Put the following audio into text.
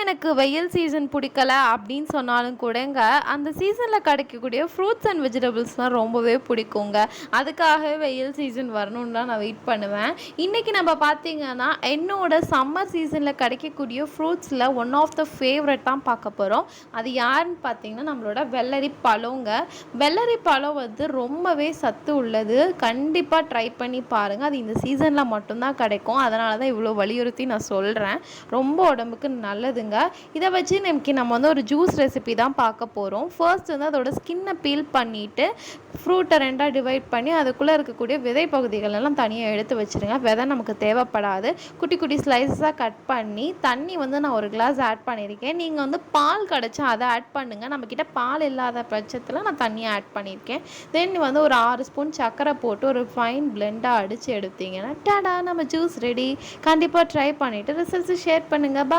எனக்கு வெயில் சீசன் பிடிக்கல அப்படின்னு சொன்னாலும் கூடங்க, அந்த சீசனில் கிடைக்கக்கூடிய ஃப்ரூட்ஸ் அண்ட் வெஜிடபிள்ஸ்லாம் ரொம்பவே பிடிக்குங்க. அதுக்காகவே வெயில் சீசன் வரணும்னு தான் நான் வெயிட் பண்ணுவேன். இன்றைக்கி நம்ம பார்த்திங்கன்னா என்னோட சம்மர் சீசனில் கிடைக்கக்கூடிய ஃப்ரூட்ஸில் ஒன் ஆஃப் த ஃபேவரட் தான் பார்க்க போகிறோம். அது யாருன்னு பார்த்தீங்கன்னா நம்மளோட வெள்ளரி பழங்க. வெள்ளரி பழம் வந்து ரொம்பவே சத்து உள்ளது. கண்டிப்பாக ட்ரை பண்ணி பாருங்கள். அது இந்த சீசனில் மட்டும்தான் கிடைக்கும். அதனால தான் இவ்வளோ வலியுறுத்தி நான் சொல்கிறேன். ரொம்ப உடம்புக்கு நல்லதுங்க. இதை வச்சு நம்ம வந்து ஒரு ஜூஸ் ரெசிபி தான் பார்க்க போகிறோம். ஃபர்ஸ்ட் வந்து அதோட ஸ்கின்னை பீல் பண்ணிவிட்டு ஃப்ரூட்டை ரெண்டாக டிவைட் பண்ணி அதுக்குள்ளே இருக்கக்கூடிய விதை பகுதிகள் எல்லாம் தனியாக எடுத்து வச்சுருங்க. விதை நமக்கு தேவைப்படாது. குட்டி குட்டி ஸ்லைஸாக கட் பண்ணி தண்ணி வந்து நான் ஒரு கிளாஸ் ஆட் பண்ணியிருக்கேன். நீங்கள் வந்து பால் கிடச்சா அதை ஆட் பண்ணுங்கள். நம்மக்கிட்ட பால் இல்லாத பட்சத்தில் நான் தண்ணியை ஆட் பண்ணியிருக்கேன். தென் வந்து ஒரு 6 ஸ்பூன் சர்க்கரை போட்டு ஒரு ஃபைன் பிளெண்டாக அடித்து எடுத்தீங்கன்னா டடா நம்ம ஜூஸ் ரெடி. கண்டிப்பாக ட்ரை பண்ணிவிட்டு ரிசல்ட்ஸை ஷேர் பண்ணுங்கள்.